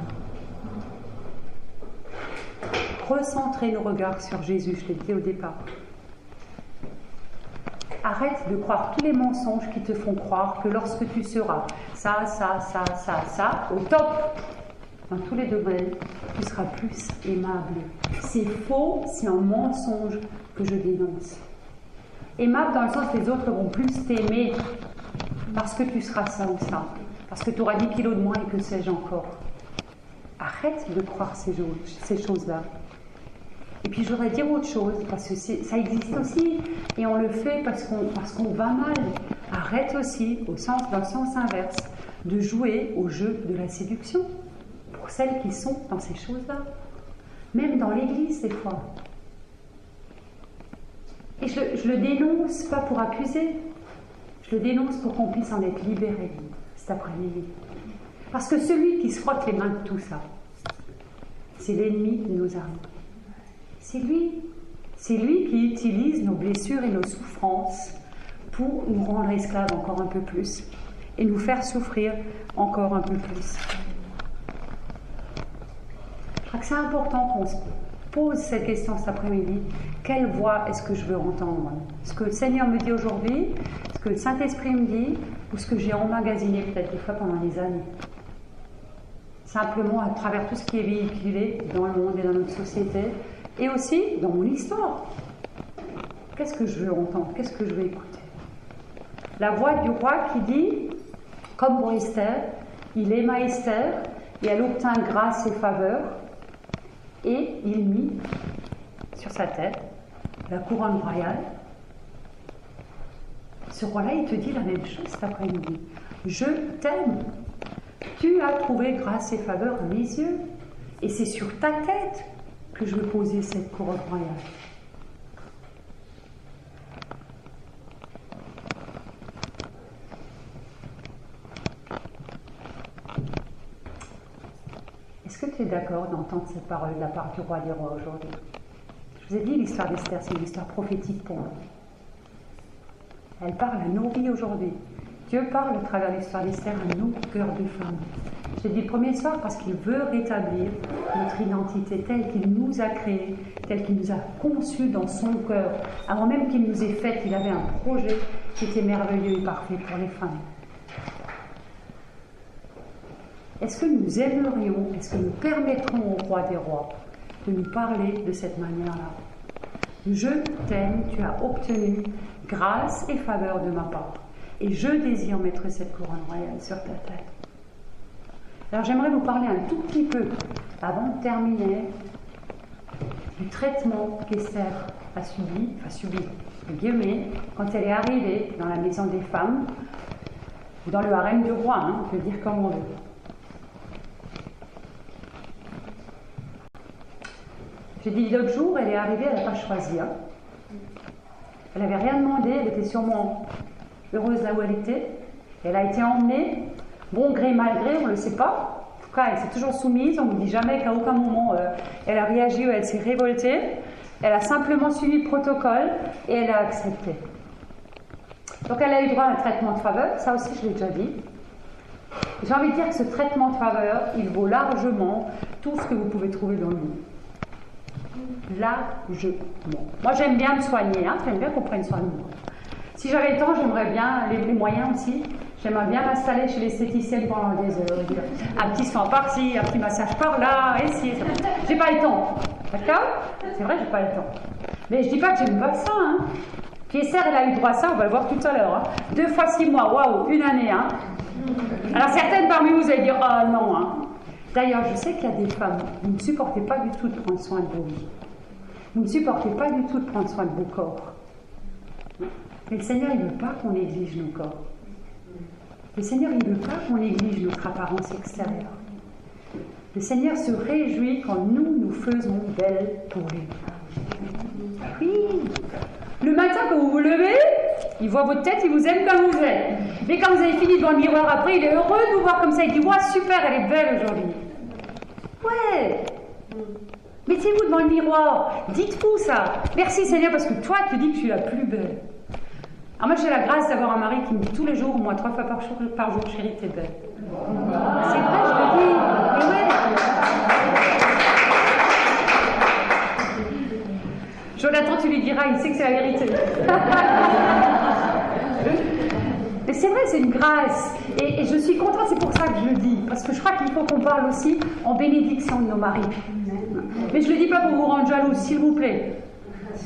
Recentrer nos regards sur Jésus, je l'ai dit au départ. Arrête de croire tous les mensonges qui te font croire que lorsque tu seras ça, au top, dans tous les domaines, tu seras plus aimable. C'est faux, c'est un mensonge que je dénonce. Aimable dans le sens que les autres vont plus t'aimer parce que tu seras ça ou ça, parce que tu auras 10 kilos de moins et que sais-je encore. Arrête de croire ces choses-là. Et puis je voudrais dire autre chose, parce que ça existe aussi, et on le fait parce qu'on va mal. Arrête aussi, dans le sens inverse, de jouer au jeu de la séduction, pour celles qui sont dans ces choses-là. Même dans l'église, des fois. Et je le dénonce pas pour accuser, je le dénonce pour qu'on puisse en être libéré cet après-midi. Parce que celui qui se frotte les mains de tout ça, c'est l'ennemi de nos âmes. C'est lui qui utilise nos blessures et nos souffrances pour nous rendre esclaves encore un peu plus et nous faire souffrir encore un peu plus. Je crois que c'est important qu'on se pose cette question cet après-midi. Quelle voix est-ce que je veux entendre? Ce que le Seigneur me dit aujourd'hui, ce que le Saint-Esprit me dit, ou ce que j'ai emmagasiné peut-être des fois pendant des années. Simplement à travers tout ce qui est véhiculé dans le monde et dans notre société, et aussi dans mon histoire. Qu'est-ce que je veux entendre? Qu'est-ce que je veux écouter? La voix du roi qui dit, comme pour Esther, il aima Esther et elle obtint grâce et faveur, et il mit sur sa tête la couronne royale. Ce roi-là, il te dit la même chose cet après-midi. Je t'aime. Tu as trouvé grâce et faveur à mes yeux. Et c'est sur ta tête que je veux poser cette couronne royale. Est-ce que tu es d'accord d'entendre cette parole de la part du roi des rois aujourd'hui? Je vous ai dit, l'histoire d'Esther, c'est une histoire prophétique pour nous. Elle parle à nos vies aujourd'hui. Dieu parle à travers l'histoire d'Esther à nos cœurs de femmes. Je l'ai dit le premier soir parce qu'il veut rétablir notre identité telle qu'il nous a créée, telle qu'il nous a conçue dans son cœur. Avant même qu'il nous ait fait, il avait un projet qui était merveilleux et parfait pour les femmes. est-ce que nous aimerions, est-ce que nous permettrons au roi des rois de nous parler de cette manière-là? Je t'aime, tu as obtenu grâce et faveur de ma part. Et je désire mettre cette couronne royale sur ta tête. Alors j'aimerais vous parler un tout petit peu, avant de terminer, du traitement qu'Esther a subi, guillemets, quand elle est arrivée dans la maison des femmes, ou dans le harem du roi, on peut dire comme on veut. J'ai dit l'autre jour, elle est arrivée, elle n'a pas choisi. Elle n'avait rien demandé, elle était sûrement heureuse là où elle était. Elle a été emmenée, bon gré, mal gré, on ne le sait pas. En tout cas, elle s'est toujours soumise, on ne dit jamais qu'à aucun moment elle a réagi ou elle s'est révoltée. Elle a simplement suivi le protocole et elle a accepté. Donc elle a eu droit à un traitement de faveur, ça aussi je l'ai déjà dit. J'ai envie de dire que ce traitement de faveur, il vaut largement tout ce que vous pouvez trouver dans le monde. Largement. Moi j'aime bien me soigner, j'aime bien qu'on prenne soin de moi. Si j'avais le temps, j'aimerais bien, les moyens aussi, j'aimerais bien m'installer chez l'esthéticienne pendant des heures. Un petit soin par-ci, un petit massage par-là, ici. J'ai pas le temps. D'accord? C'est vrai, j'ai pas le temps. Mais je dis pas que j'aime pas ça. Puis Esther, elle a eu droit à ça, on va le voir tout à l'heure. 2 fois 6 mois, waouh, une année. Alors certaines parmi vous allez dire, ah non. D'ailleurs, je sais qu'il y a des femmes, vous ne supportez pas du tout de prendre soin de vos vies. Vous ne supportez pas du tout de prendre soin de vos corps. Mais le Seigneur, il ne veut pas qu'on néglige nos corps. Le Seigneur, il ne veut pas qu'on néglige notre apparence extérieure. Le Seigneur se réjouit quand nous faisons belles pour lui. Oui. Le matin, quand vous vous levez, il voit votre tête, il vous aime comme vous êtes. Mais quand vous avez fini devant le miroir après, il est heureux de vous voir comme ça. Il dit, ouais, super, elle est belle aujourd'hui. Ouais. Mettez-vous devant le miroir. Dites-vous ça. Merci Seigneur, parce que toi, tu dis que je suis la plus belle. Alors moi, j'ai la grâce d'avoir un mari qui me dit tous les jours, au moins 3 fois par jour, chérie, t'es belle. C'est vrai, je le dis. Mais ouais. Jonathan, tu lui diras, il sait que c'est la vérité. Mais c'est vrai, c'est une grâce. Et je suis contente, c'est pour ça que je le dis. Parce que je crois qu'il faut qu'on parle aussi en bénédiction de nos maris. Mais je ne le dis pas pour vous rendre jaloux, s'il vous plaît.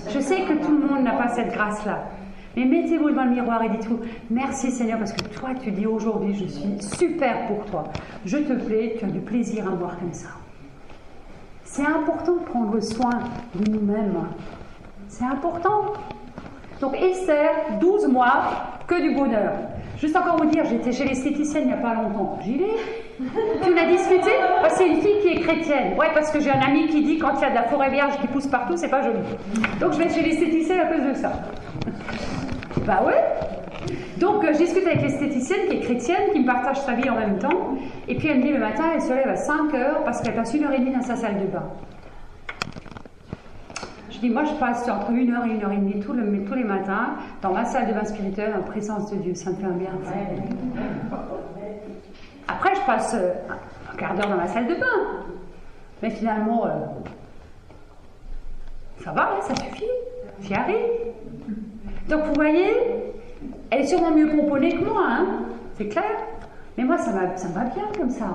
Je sais que tout le monde n'a pas cette grâce-là. Mais mettez-vous devant le miroir et dites-vous, merci Seigneur, parce que toi, tu dis aujourd'hui, je suis super pour toi. Je te plais, tu as du plaisir à me voir comme ça. C'est important de prendre soin de nous-mêmes. C'est important. Donc Esther, 12 mois, que du bonheur. Juste encore vous dire, j'étais chez l'esthéticienne il n'y a pas longtemps. J'y vais. Tu l'as discuté? C'est une fille qui est chrétienne. Ouais, parce que j'ai un ami qui dit quand il y a de la forêt vierge qui pousse partout, c'est pas joli. Donc je vais chez l'esthéticienne à cause de ça. Bah ouais. Donc je discute avec l'esthéticienne qui est chrétienne, qui me partage sa vie en même temps. Et puis elle me dit le matin, elle se lève à 5 heures parce qu'elle passe 1h30 dans sa salle de bain. Je dis, moi je passe entre 1h et 1h30 tous les matins dans ma salle de bain spirituelle en présence de Dieu. Ça me fait un bien. Après je passe un quart d'heure dans ma salle de bain. Mais finalement, ça va, ça suffit. J'y arrive. Donc vous voyez, elle est sûrement mieux pomponnée que moi, c'est clair. Mais moi ça me va bien comme ça.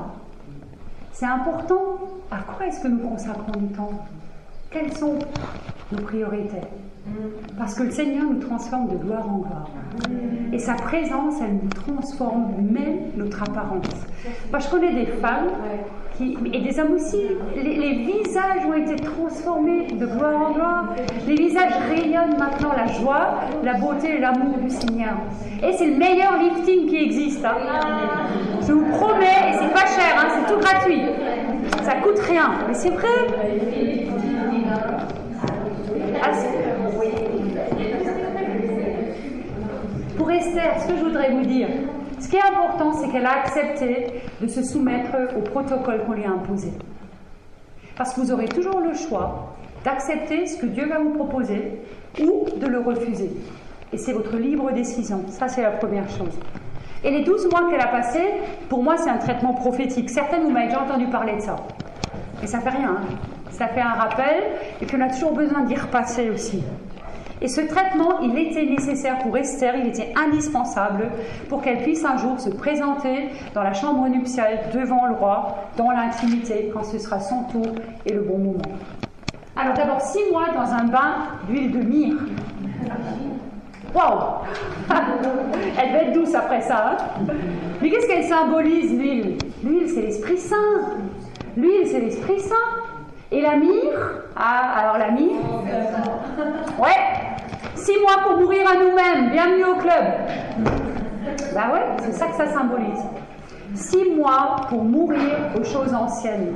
C'est important. À quoi est-ce que nous consacrons du temps? Quelles sont nos priorités? Parce que le Seigneur nous transforme de gloire en gloire. Et sa présence, elle nous transforme même notre apparence. Moi, je connais des femmes, et des hommes aussi, les visages ont été transformés de gloire en gloire. Les visages rayonnent maintenant la joie, la beauté et l'amour du Seigneur. Et c'est le meilleur lifting qui existe. Je vous promets, et c'est pas cher, c'est tout gratuit. Ça coûte rien, mais c'est vrai. Pour Esther, ce que je voudrais vous dire, ce qui est important, c'est qu'elle a accepté de se soumettre au protocole qu'on lui a imposé. Parce que vous aurez toujours le choix d'accepter ce que Dieu va vous proposer ou de le refuser. Et c'est votre libre décision. Ça, c'est la première chose. Et les 12 mois qu'elle a passés, pour moi, c'est un traitement prophétique. Certaines, vous m'avez déjà entendu parler de ça. Et ça fait rien. Ça fait un rappel, et puis on a toujours besoin d'y repasser aussi. Et ce traitement, il était nécessaire pour Esther, il était indispensable pour qu'elle puisse un jour se présenter dans la chambre nuptiale devant le roi, dans l'intimité, quand ce sera son tour et le bon moment. Alors d'abord 6 mois dans un bain d'huile de myrrhe. Waouh! Elle va être douce après ça. Hein? Mais qu'est-ce qu'elle symbolise, l'huile? L'huile, c'est l'Esprit Saint. L'huile, c'est l'Esprit Saint. Et la myrrhe? Ah, alors la myrrhe? Ouais! 6 mois pour mourir à nous-mêmes. Bienvenue au club. Bah ouais, c'est ça que ça symbolise. 6 mois pour mourir aux choses anciennes.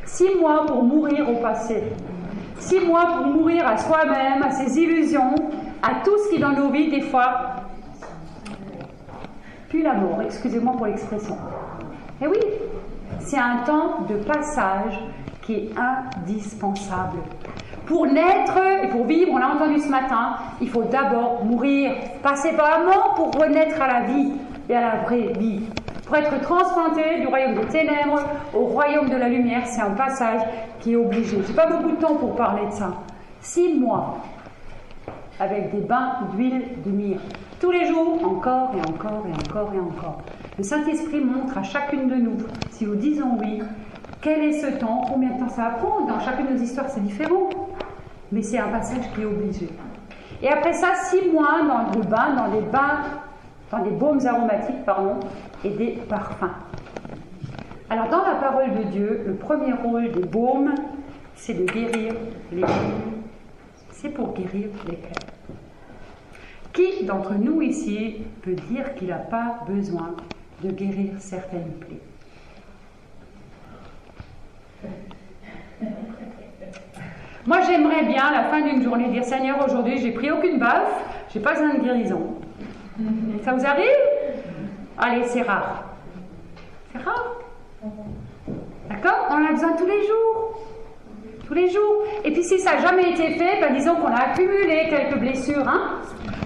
6 mois pour mourir au passé. 6 mois pour mourir à soi-même, à ses illusions, à tout ce qui dans nos vies, des fois, pue la mort, excusez-moi pour l'expression. Et oui, c'est un temps de passage qui est indispensable. Pour naître et pour vivre, on l'a entendu ce matin, il faut d'abord mourir, passer par la mort pour renaître à la vie et à la vraie vie. Pour être transplanté du royaume des ténèbres au royaume de la lumière, c'est un passage qui est obligé. Je n'ai pas beaucoup de temps pour parler de ça. 6 mois avec des bains d'huile de myrrhe. Tous les jours, encore et encore et encore et encore. Le Saint-Esprit montre à chacune de nous, si nous disons oui, quel est ce temps, combien de temps ça va prendre. Dans chacune de nos histoires, c'est différent. Mais c'est un passage qui est obligé. Et après ça, 6 mois dans le bain, dans des baumes aromatiques, et des parfums. Alors dans la parole de Dieu, le premier rôle des baumes, c'est de guérir les cœurs. C'est pour guérir les cœurs. Qui d'entre nous ici peut dire qu'il n'a pas besoin de guérir certaines plaies? Moi j'aimerais bien à la fin d'une journée dire Seigneur, aujourd'hui j'ai pris aucune baffe, j'ai pas besoin de guérison. Ça vous arrive? Allez, c'est rare. C'est rare. D'accord? On en a besoin tous les jours. Tous les jours. Et puis si ça n'a jamais été fait, ben disons qu'on a accumulé quelques blessures. Hein?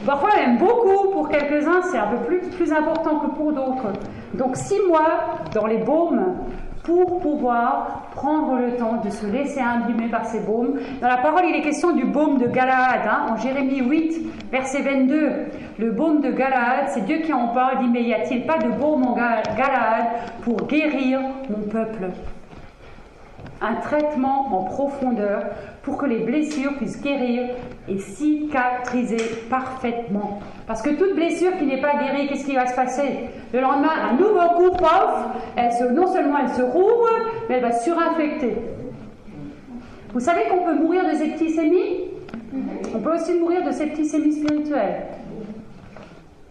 Parfois même beaucoup. Pour quelques-uns, c'est un peu plus important que pour d'autres. Donc 6 mois dans les baumes pour pouvoir prendre le temps de se laisser imbiber par ces baumes. Dans la parole, il est question du baume de Galaad, hein, en Jérémie 8, verset 22. Le baume de Galaad, c'est Dieu qui en parle, dit, mais y a-t-il pas de baume en Galaad pour guérir mon peuple? Un traitement en profondeur pour que les blessures puissent guérir et cicatriser parfaitement. Parce que toute blessure qui n'est pas guérie, qu'est-ce qui va se passer? Le lendemain, un nouveau coup, pof, non seulement elle se rouvre, mais elle va surinfecter. Vous savez qu'on peut mourir de septicémie? On peut aussi mourir de septicémie spirituelle.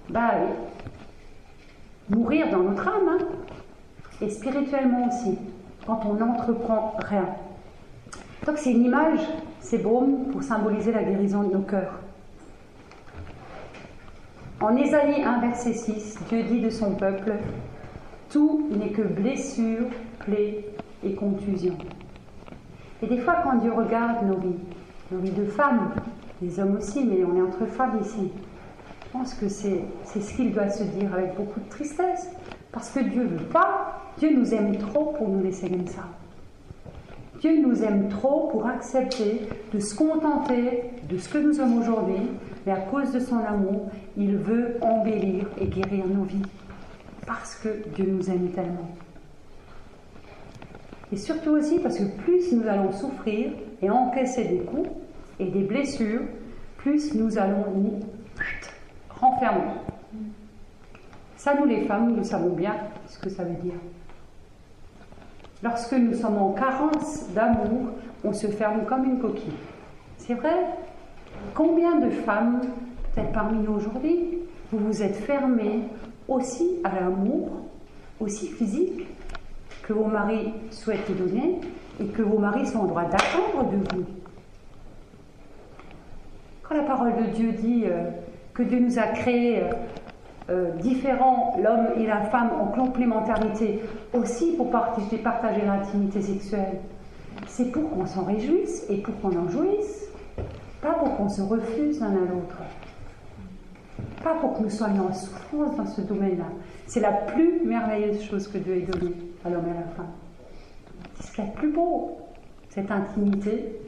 Bah oui. Mourir dans notre âme, hein, et spirituellement aussi, quand on n'entreprend rien. Donc c'est une image, ces baumes, pour symboliser la guérison de nos cœurs. En Ésaïe 1, verset 6, Dieu dit de son peuple, « Tout n'est que blessure, plaie et contusion. » Et des fois, quand Dieu regarde nos vies de femmes, des hommes aussi, mais on est entre femmes ici, je pense que c'est ce qu'il doit se dire avec beaucoup de tristesse, parce que Dieu ne veut pas, Dieu nous aime trop pour nous laisser comme ça. Dieu nous aime trop pour accepter de se contenter de ce que nous sommes aujourd'hui, mais à cause de son amour, il veut embellir et guérir nos vies. Parce que Dieu nous aime tellement. Et surtout aussi parce que plus nous allons souffrir et encaisser des coups et des blessures, plus nous allons nous renfermer. Ça, nous les femmes, nous savons bien ce que ça veut dire. Lorsque nous sommes en carence d'amour, on se ferme comme une coquille. C'est vrai? Combien de femmes, peut-être parmi nous aujourd'hui, vous vous êtes fermées aussi à l'amour, aussi physique, que vos maris souhaitent vous donner et que vos maris sont en droit d'attendre de vous? Quand la parole de Dieu dit que Dieu nous a créés différents, l'homme et la femme, en complémentarité, aussi pour partager l'intimité sexuelle, c'est pour qu'on s'en réjouisse et pour qu'on en jouisse, pas pour qu'on se refuse l'un à l'autre, pas pour que nous soyons en souffrance dans ce domaine-là. C'est la plus merveilleuse chose que Dieu ait donnée à l'homme et à la femme. C'est ce qu'il y a de plus beau, cette intimité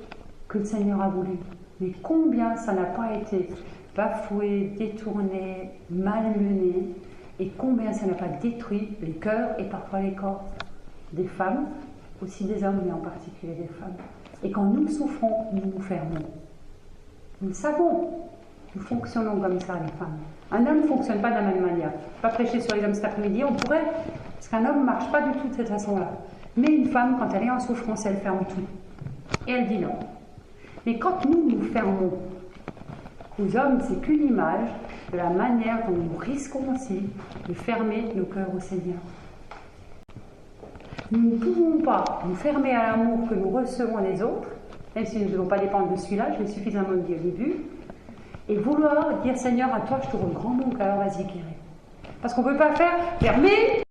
que le Seigneur a voulu. Mais combien ça n'a pas été bafoué, détourné, malmené, et combien ça n'a pas détruit les cœurs et parfois les corps des femmes, aussi des hommes, mais en particulier des femmes. Et quand nous souffrons, nous nous fermons. Nous le savons, nous fonctionnons comme ça, les femmes. Un homme ne fonctionne pas de la même manière. Je ne vais pas prêcher sur les hommes cet après-midi, on pourrait, parce qu'un homme ne marche pas du tout de cette façon-là. Mais une femme, quand elle est en souffrance, elle ferme tout. Et elle dit non. Mais quand nous nous fermons, les hommes, c'est qu'une image de la manière dont nous risquons aussi de fermer nos cœurs au Seigneur. Nous ne pouvons pas nous fermer à l'amour que nous recevons des autres, même si nous ne devons pas dépendre de celui-là, je l'ai suffisamment dit au début, et vouloir dire Seigneur, à toi je t'ouvre grand mon cœur, vas-y guéris. Parce qu'on ne peut pas faire fermer.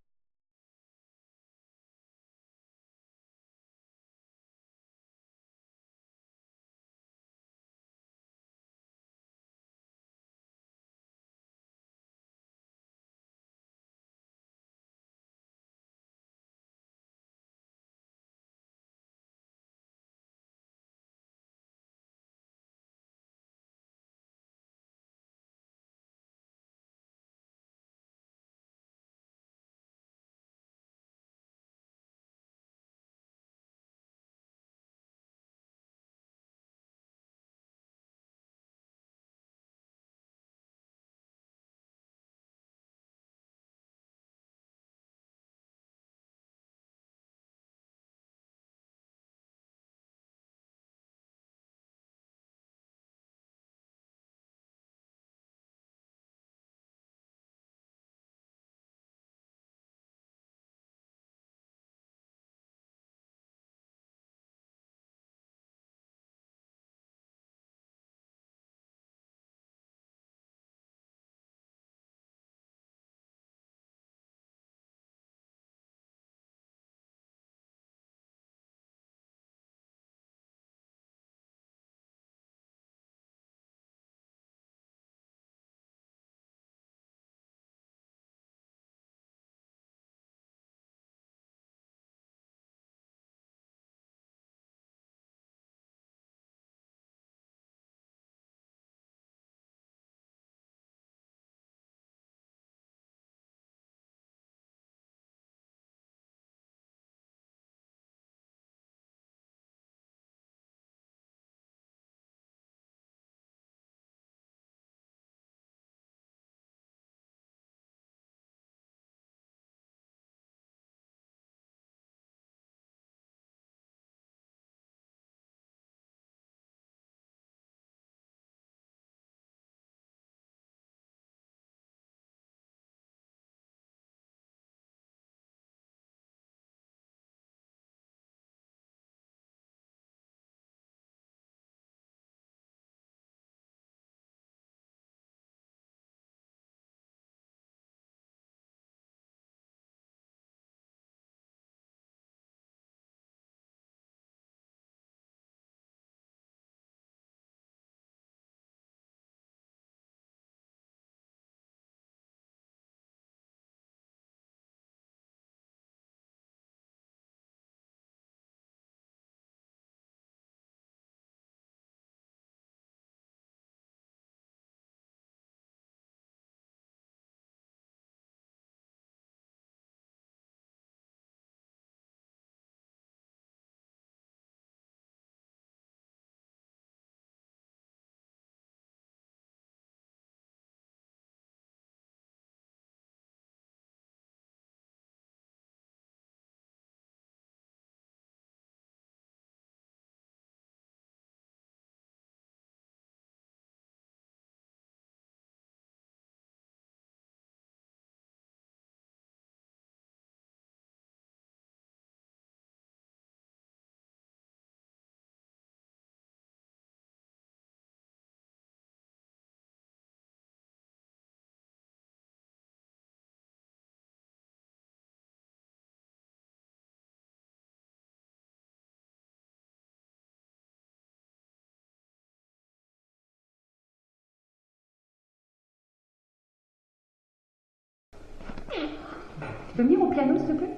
Tu peux venir au piano, s'il te plaît?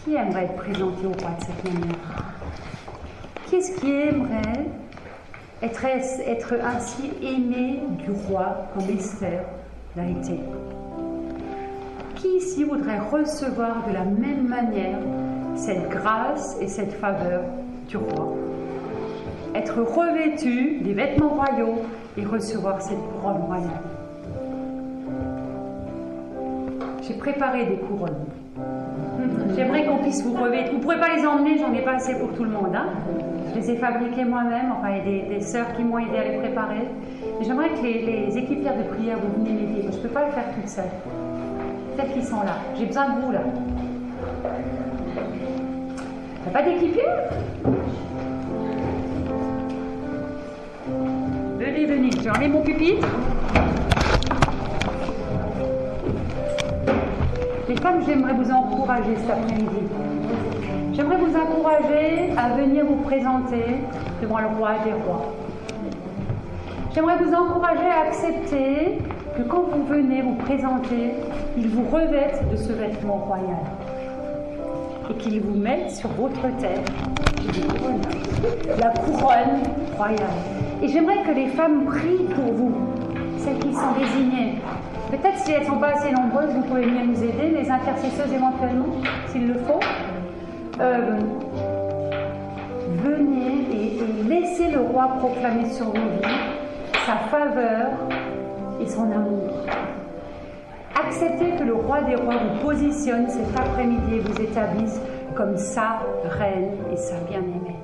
Qui aimerait être présenté au roi de cette manière? Qui est-ce qui aimerait être ainsi aimé du roi comme Esther l'a été? Qui ici voudrait recevoir de la même manière cette grâce et cette faveur du roi? Être revêtu des vêtements royaux et recevoir cette couronne royale. J'ai préparé des couronnes. J'aimerais qu'on puisse vous revêtir. Vous ne pourrez pas les emmener, j'en ai pas assez pour tout le monde. Hein. Je les ai fabriquées moi-même, enfin il y a des sœurs qui m'ont aidé à les préparer. Et j'aimerais que les équipières de prière vous veniez m'aider. Je ne peux pas le faire toute seule. Peut-être qu'ils sont là. J'ai besoin de vous là. T'as pas d'équipière? Venez, je vais enlever mon pupitre. Les femmes, j'aimerais vous encourager cet après-midi. J'aimerais vous encourager à venir vous présenter devant le roi des rois. J'aimerais vous encourager à accepter que quand vous venez vous présenter, il vous revête de ce vêtement royal et qu'il vous mette sur votre tête la couronne royale. Et j'aimerais que les femmes prient pour vous, celles qui sont désignées. Peut-être si elles ne sont pas assez nombreuses, vous pouvez venir nous aider, les intercesseuses éventuellement, s'il le faut. Venez et laissez le roi proclamer sur vos vies sa faveur et son amour. Acceptez que le roi des rois vous positionne cet après-midi et vous établisse comme sa reine et sa bien-aimée.